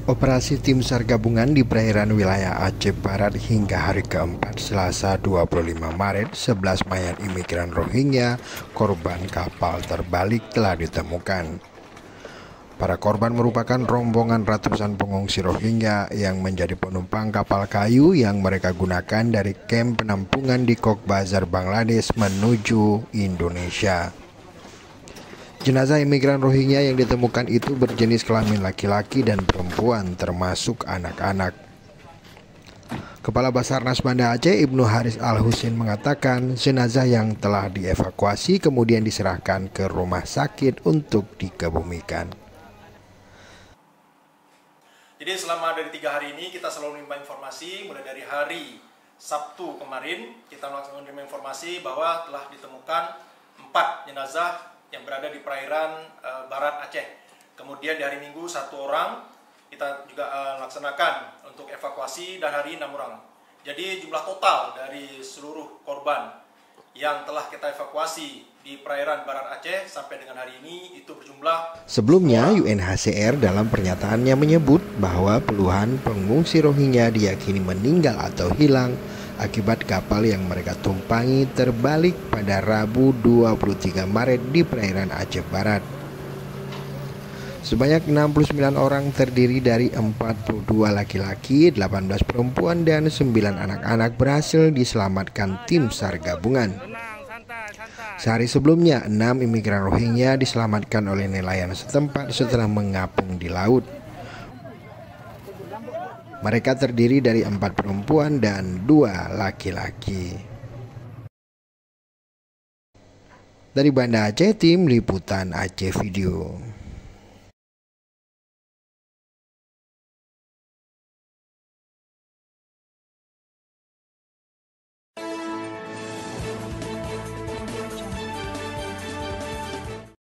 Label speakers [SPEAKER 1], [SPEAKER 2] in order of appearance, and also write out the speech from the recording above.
[SPEAKER 1] Operasi tim SAR gabungan di perairan wilayah Aceh Barat hingga hari keempat Selasa 25 Maret, 11 mayat imigran Rohingya korban kapal terbalik telah ditemukan. Para korban merupakan rombongan ratusan pengungsi Rohingya yang menjadi penumpang kapal kayu yang mereka gunakan dari kamp penampungan di Cox's Bazar, Bangladesh menuju Indonesia. Jenazah imigran Rohingya yang ditemukan itu berjenis kelamin laki-laki dan perempuan, termasuk anak-anak. Kepala Basarnas Banda Aceh, Ibnu Haris Al-Husin mengatakan jenazah yang telah dievakuasi kemudian diserahkan ke rumah sakit untuk dikebumikan.
[SPEAKER 2] Jadi selama dari 3 hari ini kita selalu menerima informasi, mulai dari hari Sabtu kemarin kita langsung menerima informasi bahwa telah ditemukan 4 jenazah yang berada di perairan barat Aceh. Kemudian di hari Minggu 1 orang kita juga laksanakan untuk evakuasi, dan hari 6 orang. Jadi jumlah total dari seluruh korban yang telah kita evakuasi di perairan barat Aceh sampai dengan hari ini itu berjumlah.
[SPEAKER 1] Sebelumnya UNHCR dalam pernyataannya menyebut bahwa puluhan pengungsi Rohingya diyakini meninggal atau hilang akibat kapal yang mereka tumpangi terbalik pada Rabu 23 Maret di perairan Aceh Barat. Sebanyak 69 orang terdiri dari 42 laki-laki, 18 perempuan, dan 9 anak-anak berhasil diselamatkan tim SAR gabungan. Sehari sebelumnya, 6 imigran Rohingya diselamatkan oleh nelayan setempat setelah mengapung di laut. Mereka terdiri dari 4 perempuan dan 2 laki-laki. Dari Banda Aceh, tim liputan Aceh Video.